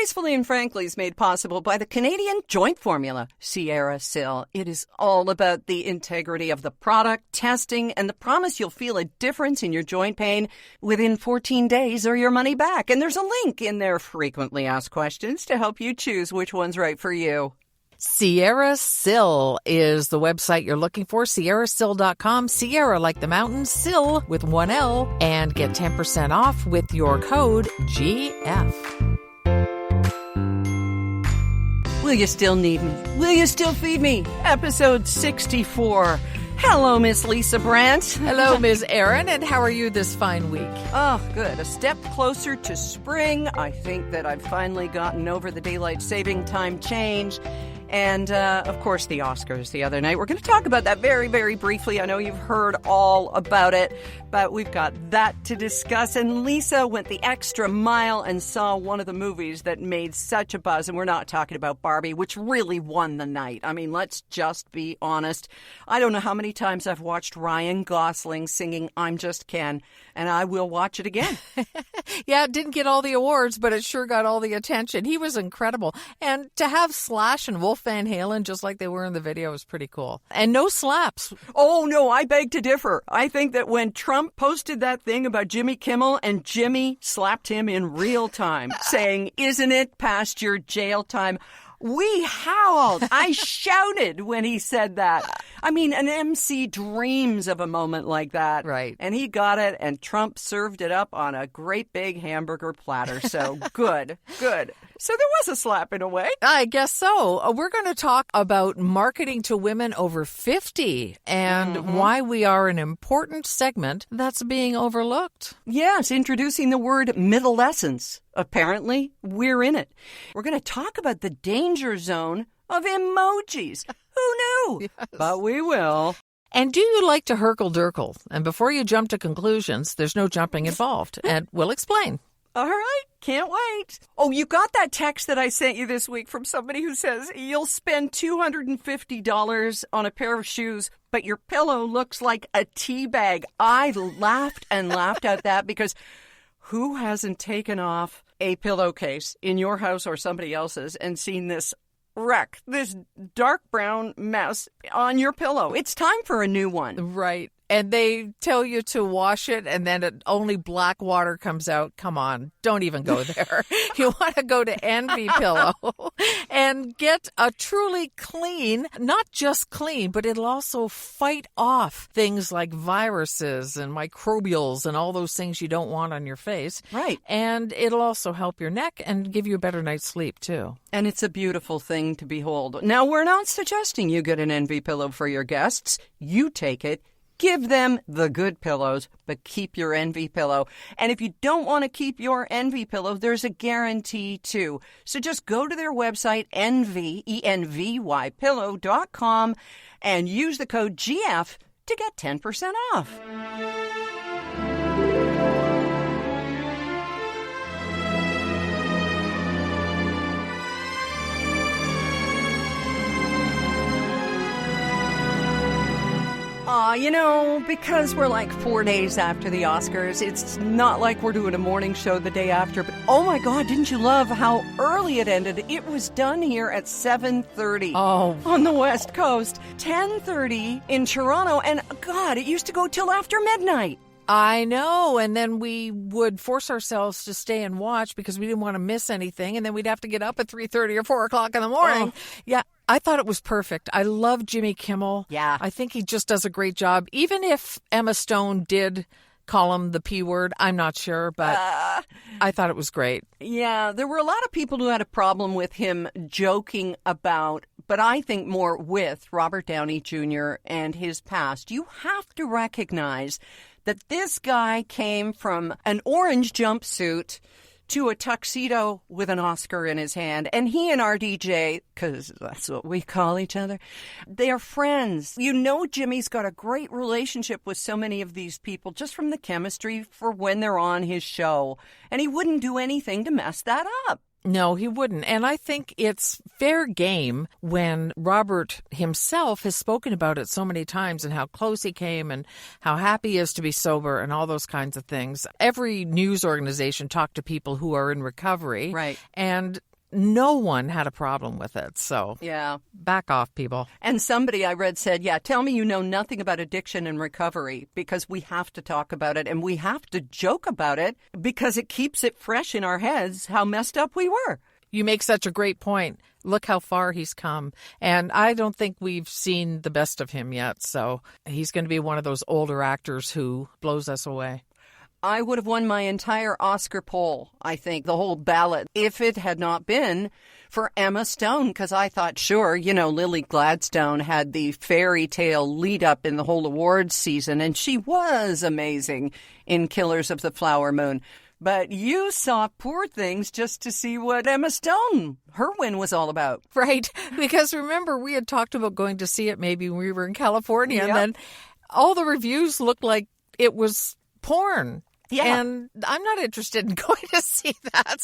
Gracefully and Frankly is made possible by the Canadian joint formula, Sierra Sil. It is all about the integrity of the product, testing, and the promise you'll feel a difference in your joint pain within 14 days or your money back. And there's a link in their frequently asked questions to help you choose which one's right for you. Sierra Sil is the website you're looking for, sierrasil.com. Sierra like the mountain, Sil with one L, and get 10% off with your code GF. Will you still need me? Will you still feed me? Episode 64. Hello, Miss Lisa Brandt. Hello, Ms. Erin, and how are you this fine week? Oh, good. A step closer to spring. I think that I've finally gotten over the daylight saving time change. And, of course, the Oscars the other night. We're going to talk about that very, very briefly. I know you've heard all about it, but we've got that to discuss. And Lisa went the extra mile and saw one of the movies that made such a buzz. And we're not talking about Barbie, which really won the night. I mean, let's just be honest. I don't know how many times I've watched Ryan Gosling singing I'm Just Ken, and I will watch it again. Yeah, it didn't get all the awards, but it sure got all the attention. He was incredible. And to have Slash and Wolf Van Halen just like they were in the video was pretty cool. And no slaps. Oh, no, I beg to differ. I think that when Trump posted that thing about Jimmy Kimmel and Jimmy slapped him in real time, saying, "Isn't it past your jail time?" We howled. I shouted when he said that. I mean, an MC dreams of a moment like that. Right. And he got it, and Trump served it up on a great big hamburger platter. So good, good. So there was a slap in a way. I guess so. We're going to talk about marketing to women over 50 and why we are an important segment that's being overlooked. Yes, introducing the word middlescence. Apparently, we're in it. We're going to talk about the danger zone of emojis. Who knew? Yes. But we will. And do you like to Hurkle Durkle? And before you jump to conclusions, there's no jumping involved. And we'll explain. All right. Can't wait. Oh, you got that text that I sent you this week from somebody who says you'll spend $250 on a pair of shoes, but your pillow looks like a tea bag. I laughed and laughed at that because who hasn't taken off a pillowcase in your house or somebody else's and seen this wreck, this dark brown mess on your pillow? It's time for a new one. Right. And they tell you to wash it, and then only black water comes out. Come on, don't even go there. You want to go to Envy Pillow and get a truly clean, not just clean, but it'll also fight off things like viruses and microbials and all those things you don't want on your face. Right. And it'll also help your neck and give you a better night's sleep, too. And it's a beautiful thing to behold. Now, we're not suggesting you get an Envy Pillow for your guests. You take it. Give them the good pillows, but keep your Envy Pillow. And if you don't want to keep your Envy Pillow, there's a guarantee too. So just go to their website, envypillow.com, and use the code GF to get 10% off. Because we're like 4 days after the Oscars, it's not like we're doing a morning show the day after. But oh my God, didn't you love how early it ended? It was done here at 7:30 on the West Coast, 10:30 in Toronto, and God, it used to go till after midnight. I know, and then we would force ourselves to stay and watch because we didn't want to miss anything, and then we'd have to get up at 3:30 or 4 o'clock in the morning. Yeah, I thought it was perfect. I love Jimmy Kimmel. Yeah. I think he just does a great job. Even if Emma Stone did call him the P word, I'm not sure, but I thought it was great. Yeah, there were a lot of people who had a problem with him joking about, but I think more with Robert Downey Jr. and his past. You have to recognize that this guy came from an orange jumpsuit to a tuxedo with an Oscar in his hand. And he and RDJ, because that's what we call each other, they are friends. You know, Jimmy's got a great relationship with so many of these people just from the chemistry for when they're on his show. And he wouldn't do anything to mess that up. No, he wouldn't. And I think it's fair game when Robert himself has spoken about it so many times and how close he came and how happy he is to be sober and all those kinds of things. Every news organization talked to people who are in recovery. Right. And no one had a problem with it. So Yeah. back off, people. And somebody I read said, yeah, tell me you know nothing about addiction and recovery, because we have to talk about it and we have to joke about it because it keeps it fresh in our heads how messed up we were. You make such a great point. Look how far he's come. And I don't think we've seen the best of him yet. So he's going to be one of those older actors who blows us away. I would have won my entire Oscar poll, I think, the whole ballot, if it had not been for Emma Stone, because I thought, sure, Lily Gladstone had the fairy tale lead up in the whole awards season, and she was amazing in Killers of the Flower Moon. But you saw Poor Things just to see what Emma Stone, her win, was all about. Right. Because remember, we had talked about going to see it maybe when we were in California, Yep. and then all the reviews looked like it was porn. Yeah. And I'm not interested in going to see that.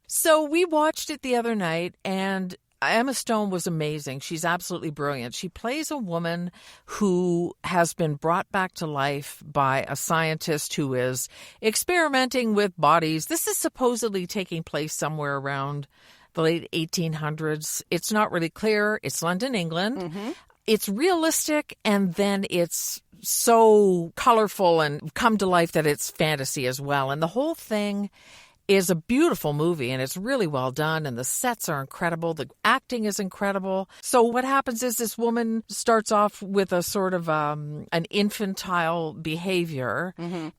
So we watched it the other night, and Emma Stone was amazing. She's absolutely brilliant. She plays a woman who has been brought back to life by a scientist who is experimenting with bodies. This is supposedly taking place somewhere around the late 1800s. It's not really clear. It's London, England. Mm-hmm. It's realistic, and then it's so colorful and come to life that it's fantasy as well. And the whole thing is a beautiful movie, and it's really well done, and the sets are incredible. The acting is incredible. So what happens is this woman starts off with a sort of an infantile behavior,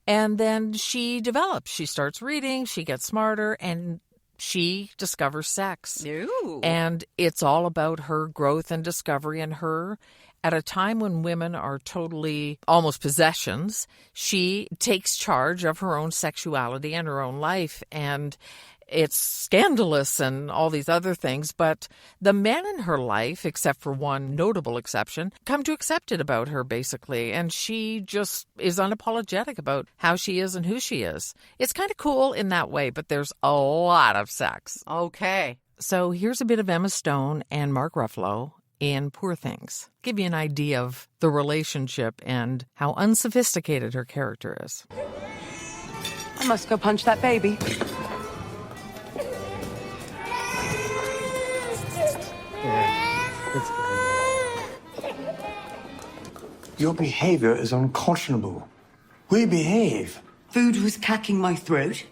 and then she develops. She starts reading, she gets smarter, and she discovers sex. Ooh. And it's all about her growth and discovery, and her at a time when women are totally almost possessions. She takes charge of her own sexuality and her own life, and it's scandalous and all these other things. But the men in her life, except for one notable exception, come to accept it about her, basically. And she just is unapologetic about how she is and who she is. It's kind of cool in that way, but there's a lot of sex. Okay. So here's a bit of Emma Stone and Mark Ruffalo in Poor Things. Give you an idea of the relationship and how unsophisticated her character is. I must go punch that baby. Your behavior is unconscionable. We behave. Food was cacking my throat,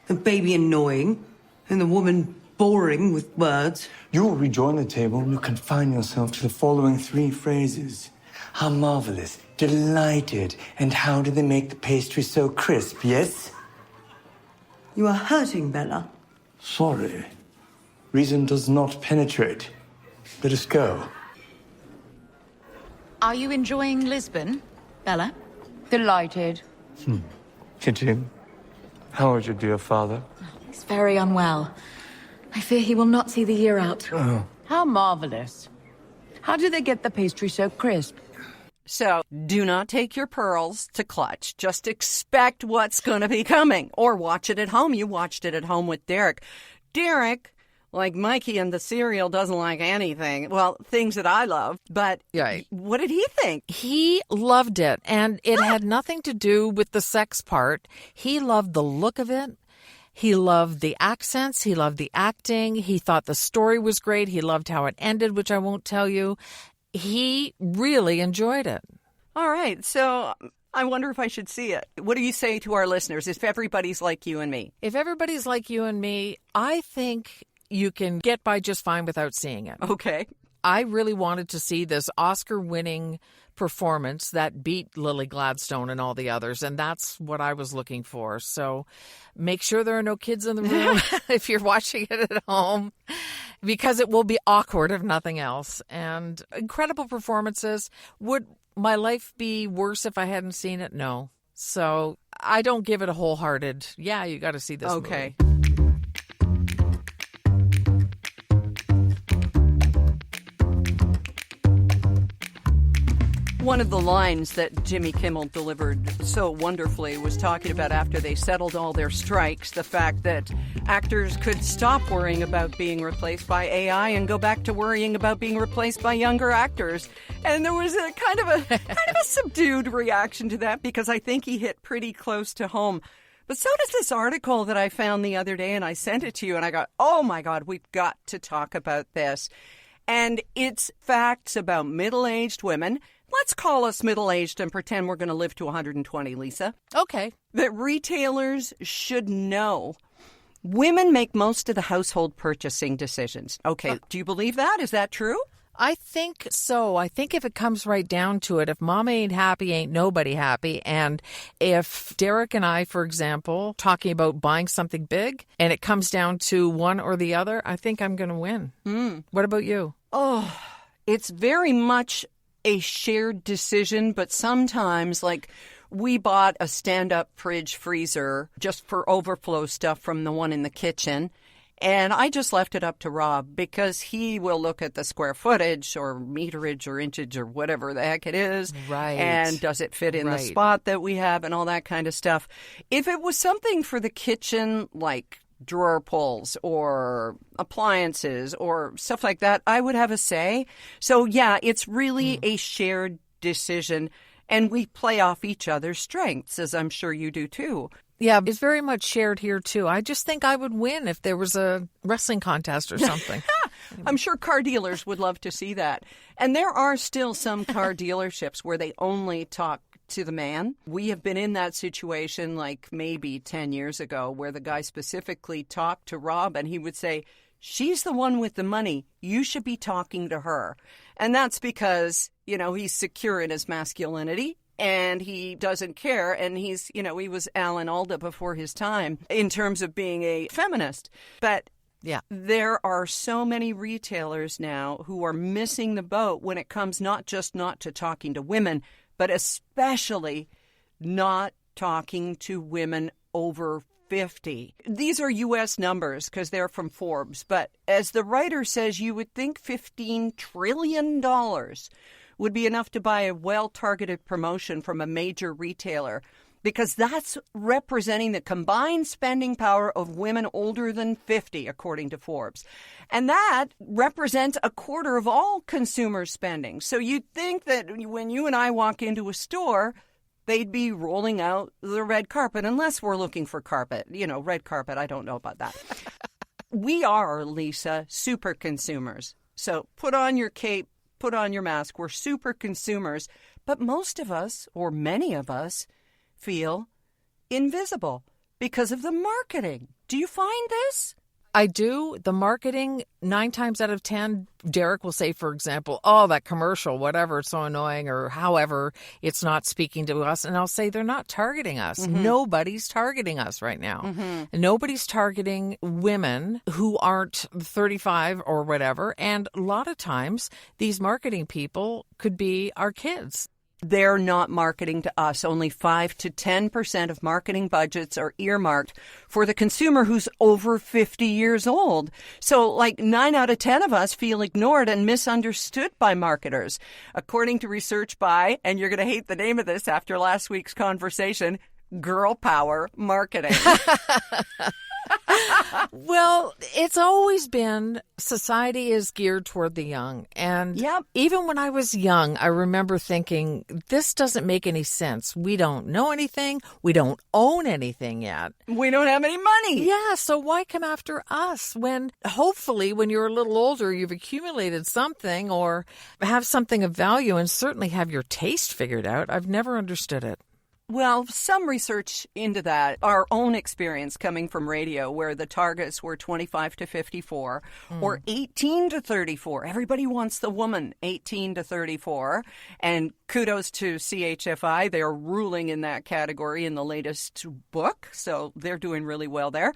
the baby annoying, and the woman boring with words. You will rejoin the table and you confine yourself to the following 3 phrases. How marvelous, delighted, and how do they make the pastry so crisp, yes? You are hurting, Bella. Sorry. Reason does not penetrate. Let us go. Are you enjoying Lisbon, Bella? Delighted. Kitty, how is your dear father? He's very unwell. I fear he will not see the year out. How marvelous. How do they get the pastry so crisp? So do not take your pearls to clutch. Just expect what's going to be coming. Or watch it at home. You watched it at home with Derek. Derek, like Mikey and the cereal, doesn't like anything. Well, things that I love. But Right. What did he think? He loved it, and it had nothing to do with the sex part. He loved the look of it. He loved the accents. He loved the acting. He thought the story was great. He loved how it ended, which I won't tell you. He really enjoyed it. All right. So I wonder if I should see it. What do you say to our listeners if everybody's like you and me? If everybody's like you and me, I think you can get by just fine without seeing it. Okay. I really wanted to see this Oscar-winning performance that beat Lily Gladstone and all the others, and that's what I was looking for. So make sure there are no kids in the room if you're watching it at home, because it will be awkward if nothing else. And incredible performances. Would my life be worse if I hadn't seen it? No. So I don't give it a wholehearted, yeah, you got to see this Okay. movie. One of the lines that Jimmy Kimmel delivered so wonderfully was talking about after they settled all their strikes, the fact that actors could stop worrying about being replaced by AI and go back to worrying about being replaced by younger actors. And there was a kind of a subdued reaction to that because I think he hit pretty close to home. But so does this article that I found the other day, and I sent it to you, and I got, oh my God, we've got to talk about this. And it's facts about middle-aged women. Let's call us middle-aged and pretend we're going to live to 120, Lisa. Okay. That retailers should know. Women make most of the household purchasing decisions. Okay, do you believe that? Is that true? I think so. I think if it comes right down to it, if mama ain't happy, ain't nobody happy. And if Derek and I, for example, talking about buying something big and it comes down to one or the other, I think I'm going to win. What about you? Oh, it's very much a shared decision, but sometimes, like, we bought a stand-up fridge freezer just for overflow stuff from the one in the kitchen. And I just left it up to Rob because he will look at the square footage or meterage or inchage or whatever the heck it is. Right. And does it fit in the spot that we have and all that kind of stuff. If it was something for the kitchen, like drawer pulls or appliances or stuff like that, I would have a say. So, yeah, it's really a shared decision. And we play off each other's strengths, as I'm sure you do too. Yeah, it's very much shared here, too. I just think I would win if there was a wrestling contest or something. I'm sure car dealers would love to see that. And there are still some car dealerships where they only talk to the man. We have been in that situation like maybe 10 years ago where the guy specifically talked to Rob and he would say, she's the one with the money. You should be talking to her. And that's because, you know, he's secure in his masculinity. And he doesn't care. And he's, you know, he was Alan Alda before his time in terms of being a feminist. But yeah, there are so many retailers now who are missing the boat when it comes not to talking to women, but especially not talking to women over 50. These are U.S. numbers because they're from Forbes. But as the writer says, you would think $15 trillion would be enough to buy a well-targeted promotion from a major retailer because that's representing the combined spending power of women older than 50, according to Forbes. And that represents a quarter of all consumer spending. So you'd think that when you and I walk into a store, they'd be rolling out the red carpet, unless we're looking for carpet. You know, red carpet, I don't know about that. We are, Lisa, super consumers. So put on your cape, put on your mask. We're super consumers. But most of us, or many of us, feel invisible because of the marketing. Do you find this? I do. The marketing, 9 times out of 10, Derek will say, for example, oh, that commercial, whatever, it's so annoying, or however, it's not speaking to us. And I'll say they're not targeting us. Mm-hmm. Nobody's targeting us right now. Mm-hmm. Nobody's targeting women who aren't 35 or whatever. And a lot of times, these marketing people could be our kids. They're not marketing to us. Only 5 to 10% of marketing budgets are earmarked for the consumer who's over 50 years old. So like 9 out of 10 of us feel ignored and misunderstood by marketers. According to research by, and you're going to hate the name of this after last week's conversation, Girl Power Marketing. Well, it's always been society is geared toward the young. And even when I was young, I remember thinking, this doesn't make any sense. We don't know anything. We don't own anything yet. We don't have any money. Yeah, so why come after us when hopefully when you're a little older, you've accumulated something or have something of value and certainly have your taste figured out? I've never understood it. Well, some research into that, our own experience coming from radio where the targets were 25 to 54 or 18 to 34. Everybody wants the woman 18 to 34. And kudos to CHFI. They're ruling in that category in the latest book. So they're doing really well there.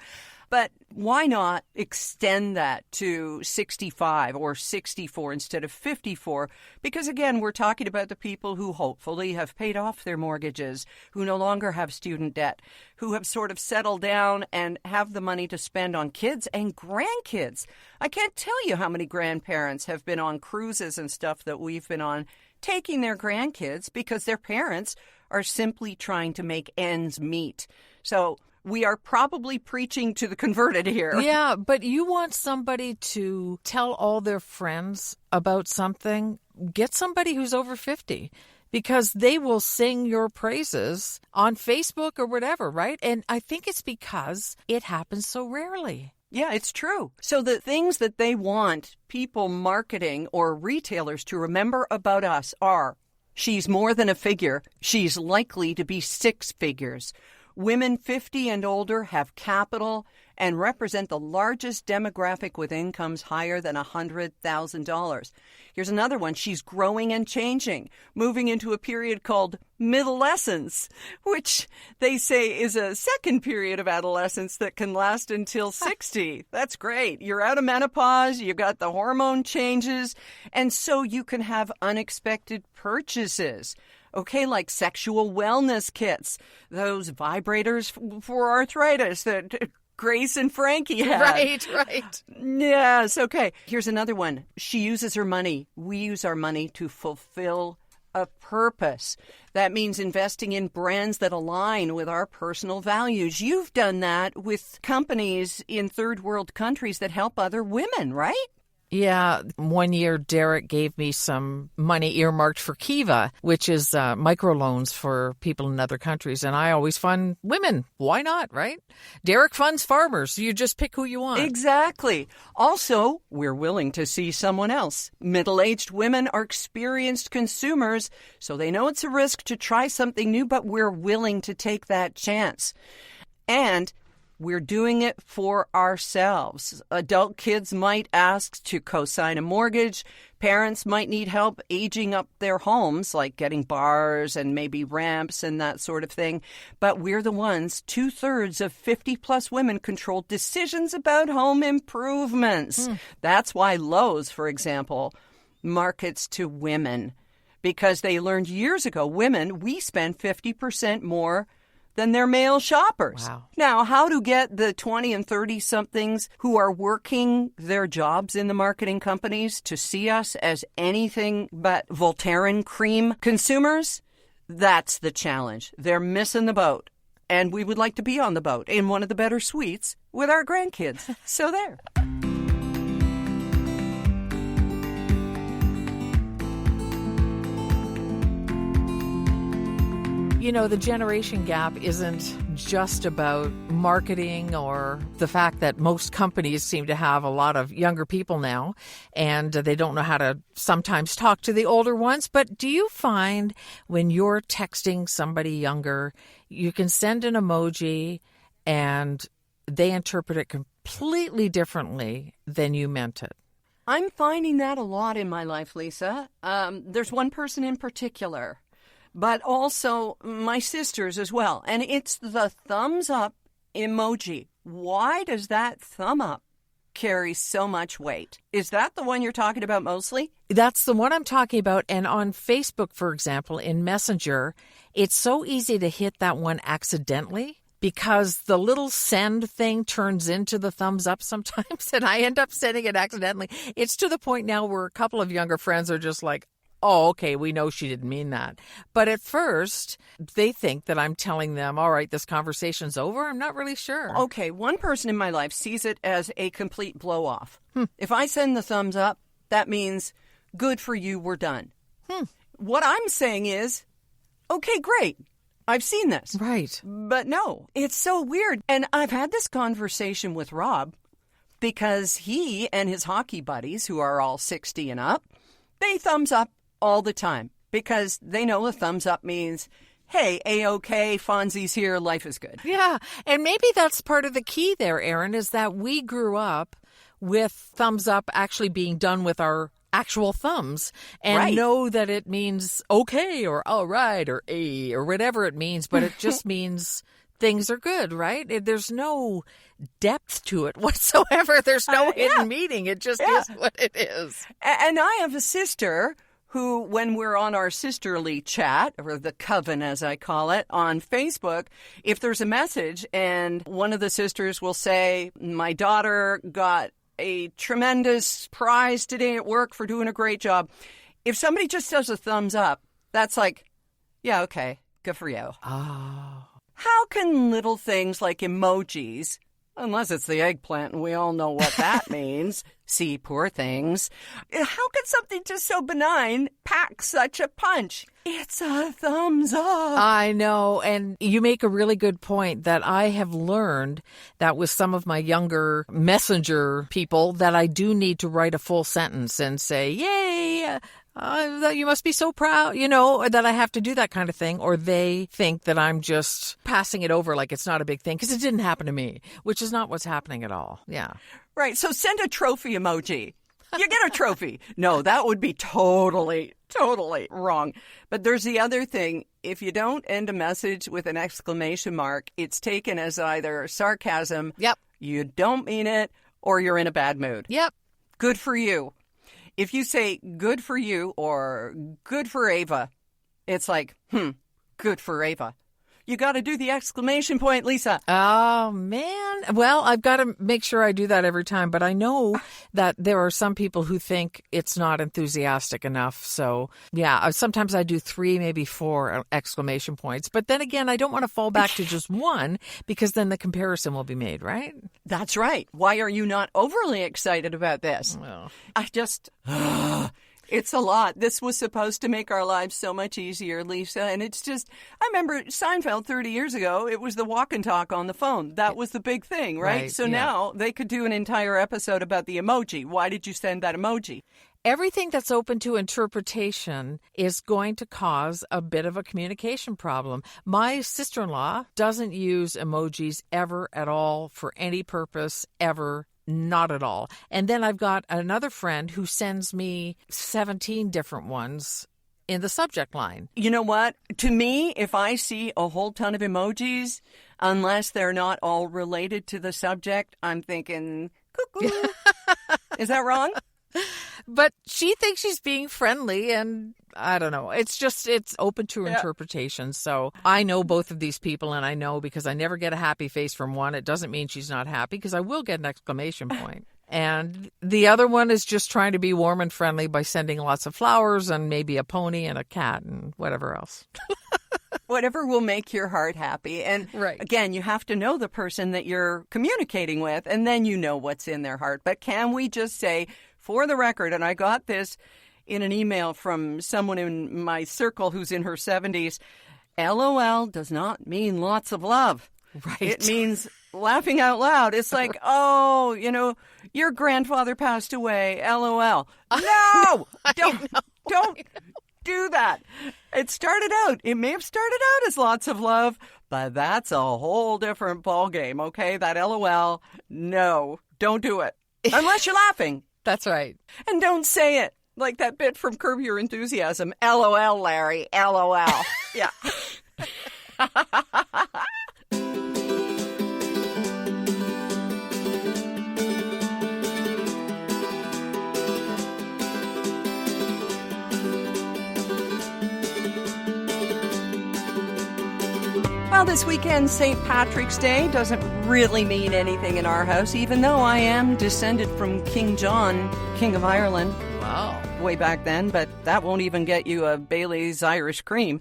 But why not extend that to 65 or 64 instead of 54? Because, again, we're talking about the people who hopefully have paid off their mortgages, who no longer have student debt, who have sort of settled down and have the money to spend on kids and grandkids. I can't tell you how many grandparents have been on cruises and stuff that we've been on, taking their grandkids because their parents are simply trying to make ends meet. So we are probably preaching to the converted here. Yeah, but you want somebody to tell all their friends about something, get somebody who's over 50. because they will sing your praises on Facebook or whatever, right? And I think it's because it happens so rarely. Yeah, it's true. So the things that they want people marketing or retailers to remember about us are: she's more than a figure. She's likely to be 6 figures. Women 50 and older have capital and represent the largest demographic with incomes higher than $100,000. Here's another one. She's growing and changing, moving into a period called midolescence, which they say is a second period of adolescence that can last until 60. That's great. You're out of menopause, you got the hormone changes, and so you can have unexpected purchases. Okay, like sexual wellness kits, those vibrators for arthritis that Grace and Frankie had. Right. Yes, okay. Here's another one. She uses her money. We use our money to fulfill a purpose. That means investing in brands that align with our personal values. You've done that with companies in third world countries that help other women, right? Yeah, one year Derek gave me some money earmarked for Kiva, which is microloans for people in other countries. And I always fund women. Why not, right? Derek funds farmers. You just pick who you want. Exactly. Also, we're willing to see someone else. Middle-aged women are experienced consumers, so they know it's a risk to try something new, but we're willing to take that chance. And we're doing it for ourselves. Adult kids might ask to co-sign a mortgage. Parents might need help aging up their homes, like getting bars and maybe ramps and that sort of thing. But we're the ones, 2/3 of 50-plus women control decisions about home improvements. That's why Lowe's, for example, markets to women, because they learned years ago, women, we spend 50% more than their male shoppers. Wow. Now, how to get the 20 and 30-somethings who are working their jobs in the marketing companies to see us as anything but Voltaren cream consumers? That's the challenge. They're missing the boat. And we would like to be on the boat in one of the better suites with our grandkids. So there. You know, the generation gap isn't just about marketing or the fact that most companies seem to have a lot of younger people now and they don't know how to sometimes talk to the older ones. But do you find when you're texting somebody younger, you can send an emoji and they interpret it completely differently than you meant it? I'm finding that a lot in my life, Lisa. There's one person in particular, but also my sisters as well. And it's the thumbs up emoji. Why does that thumb up carry so much weight? Is that the one you're talking about mostly? That's the one I'm talking about. And on Facebook, for example, in Messenger, it's so easy to hit that one accidentally because the little send thing turns into the thumbs up sometimes, and I end up sending it accidentally. It's to the point now where a couple of younger friends are just like, oh, okay, we know she didn't mean that. But at first, they think that I'm telling them, all right, this conversation's over. I'm not really sure. Okay, one person in my life sees it as a complete blow-off. If I send the thumbs up, that means, good for you, we're done. What I'm saying is, okay, great. I've seen this. Right. But no, it's so weird. And I've had this conversation with Rob because he and his hockey buddies, who are all 60 and up, they thumbs up all the time because they know a thumbs up means, hey, A-OK, Fonzie's here, life is good. Yeah, and maybe that's part of the key there, Erin, is that we grew up with thumbs up actually being done with our actual thumbs and know that it means okay or all right or A or whatever it means, but it just means things are good, right? There's no depth to it whatsoever. There's no hidden meaning. It just is what it is. And I have a sister who, when we're on our sisterly chat, or the coven as I call it, on Facebook, if there's a message and one of the sisters will say, my daughter got a tremendous prize today at work for doing a great job. If somebody just does a thumbs up, that's like, yeah, okay, good for you. Oh. How can little things like emojis, Unless it's the eggplant, and we all know what that means. See, poor things. How could something just so benign pack such a punch? It's a thumbs up. I know, and you make a really good point that I have learned that with some of my younger messenger people that I do need to write a full sentence and say, yay, you must be so proud, that I have to do that kind of thing, or they think that I'm just passing it over like it's not a big thing because it didn't happen to me, which is not what's happening at all. Yeah. Right. So send a trophy emoji. You get a trophy. No, that would be totally wrong. But there's the other thing. If you don't end a message with an exclamation mark, it's taken as either sarcasm, Yep. you don't mean it, or you're in a bad mood. Yep. Good for you. If you say good for you or good for Ava, it's like, good for Ava. You got to do the exclamation point, Lisa. Oh, man. Well, I've got to make sure I do that every time. But I know that there are some people who think it's not enthusiastic enough. So, yeah, sometimes I do 3, maybe 4 exclamation points. But then again, I don't want to fall back to just 1 because then the comparison will be made, right? That's right. Why are you not overly excited about this? Well, It's a lot. This was supposed to make our lives so much easier, Lisa. And it's just, I remember Seinfeld 30 years ago, it was the walk and talk on the phone. That was the big thing, right? So now they could do an entire episode about the emoji. Why did you send that emoji? everything that's open to interpretation is going to cause a bit of a communication problem. My sister-in-law doesn't use emojis ever at all for any purpose, ever. Not at all. And then I've got another friend who sends me 17 different ones in the subject line. You know what? To me, if I see a whole ton of emojis, unless they're not all related to the subject, I'm thinking, cuckoo. Is that wrong? But she thinks she's being friendly, and I don't know. It's open to interpretation. So I know both of these people, and I know because I never get a happy face from one. It doesn't mean she's not happy because I will get an exclamation point. And the other one is just trying to be warm and friendly by sending lots of flowers and maybe a pony and a cat and whatever else. Whatever will make your heart happy. And again, you have to know the person that you're communicating with, and then you know what's in their heart. But can we just say, for the record, and I got this in an email from someone in my circle who's in her 70s, LOL does not mean lots of love. Right. It means laughing out loud. It's like, oh, your grandfather passed away. LOL. No, don't do that. It may have started out as lots of love, but that's a whole different ballgame, okay? That LOL, no, don't do it. Unless you're laughing. That's right. And don't say it like that bit from Curb Your Enthusiasm. LOL, Larry, LOL. Yeah. Well, this weekend, St. Patrick's Day doesn't really mean anything in our house, even though I am descended from King John, King of Ireland. Wow. Way back then, but that won't even get you a Bailey's Irish cream.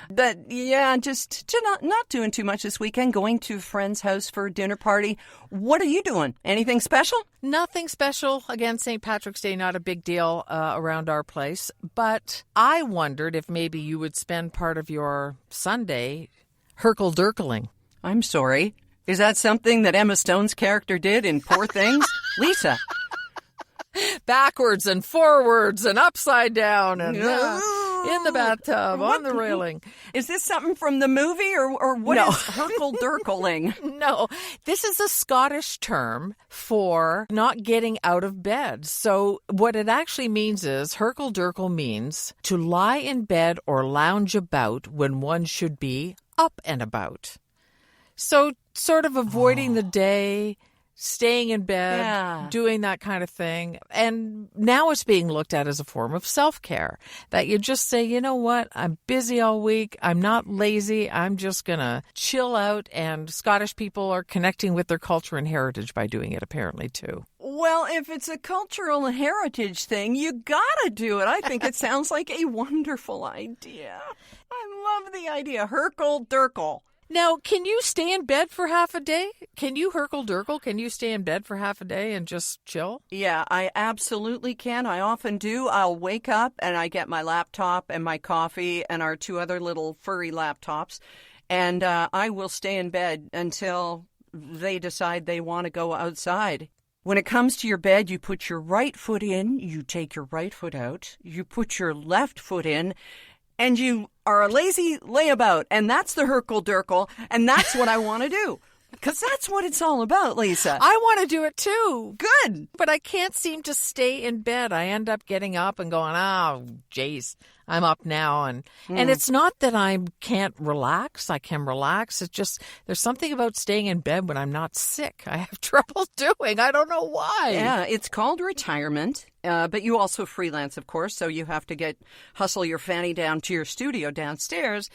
But yeah, just not doing too much this weekend, going to a friend's house for a dinner party. What are you doing? Anything special? Nothing special. Again, St. Patrick's Day, not a big deal around our place. But I wondered if maybe you would spend part of your Sunday Hurkle Durkling. I'm sorry. Is that something that Emma Stone's character did in Poor Things? Lisa. Backwards and forwards and upside down and in the bathtub, on the railing. Is this something from the movie or what is Hurkle Durkling? No, this is a Scottish term for not getting out of bed. So what it actually means is Hurkle Durkle means to lie in bed or lounge about when one should be up and about. So sort of avoiding the day, staying in bed, doing that kind of thing. And now it's being looked at as a form of self-care, that you just say, you know what, I'm busy all week. I'm not lazy. I'm just going to chill out. And Scottish people are connecting with their culture and heritage by doing it, apparently, too. Well, if it's a cultural heritage thing, you gotta do it. I think it sounds like a wonderful idea. I love the idea. Hurkle Durkle. Now, can you stay in bed for half a day? Can you Hurkle Durkle? Can you stay in bed for half a day and just chill? Yeah, I absolutely can. I often do. I'll wake up and I get my laptop and my coffee and our 2 other little furry laptops, and I will stay in bed until they decide they want to go outside. When it comes to your bed, you put your right foot in, you take your right foot out, you put your left foot in, and you are a lazy layabout. And that's the Hurkle Durkle, and that's what I want to do. Because that's what it's all about, Lisa. I want to do it too. Good. But I can't seem to stay in bed. I end up getting up and going, oh, geez, I'm up now. And it's not that I can't relax. I can relax. It's just there's something about staying in bed when I'm not sick. I have trouble doing. I don't know why. Yeah, it's called retirement. But you also freelance, of course, so you have to hustle your fanny down to your studio downstairs.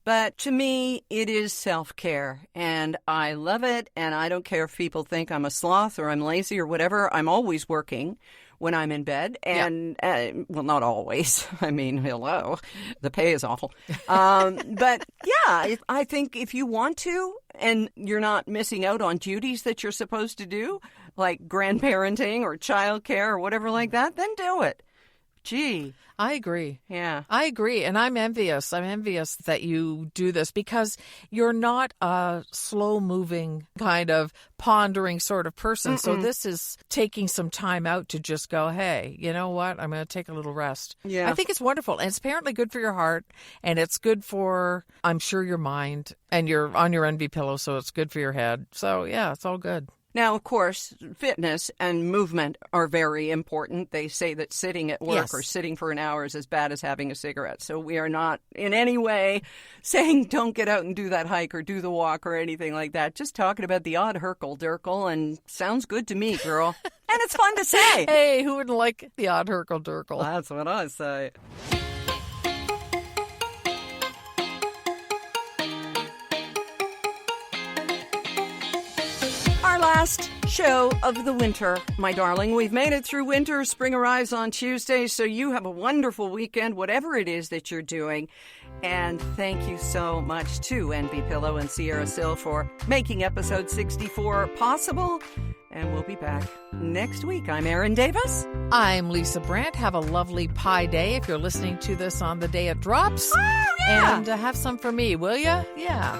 But to me, it is self-care, and I love it, and I don't care if people think I'm a sloth or I'm lazy or whatever. I'm always working when I'm in bed, and, well, not always. I mean, hello, the pay is awful. But, yeah, I think if you want to, and you're not missing out on duties that you're supposed to do, like grandparenting or childcare or whatever like that, then do it. Gee. I agree. Yeah. I agree. And I'm envious. I'm envious that you do this because you're not a slow-moving kind of pondering sort of person. So this is taking some time out to just go, hey, you know what? I'm going to take a little rest. Yeah. I think it's wonderful. And it's apparently good for your heart. And it's good for, I'm sure, your mind. And you're on your envy pillow, so it's good for your head. So, yeah, it's all good. Now, of course, fitness and movement are very important. They say that sitting at work or sitting for an hour is as bad as having a cigarette. So we are not in any way saying don't get out and do that hike or do the walk or anything like that. Just talking about the odd Hurkle Durkle, and sounds good to me, girl. And it's fun to say. Hey, who wouldn't like the odd Hurkle Durkle? That's what I say. Last show of the winter, my darling. We've made it through winter. Spring arrives on Tuesday, so you have a wonderful weekend, whatever it is that you're doing. And thank you so much to NB Pillow and Sierra Sil for making episode 64 possible. And we'll be back next week. I'm Erin Davis. I'm Lisa Brandt. Have a lovely Pi Day if you're listening to this on the day it drops. Oh, yeah. And have some for me, will you? Yeah.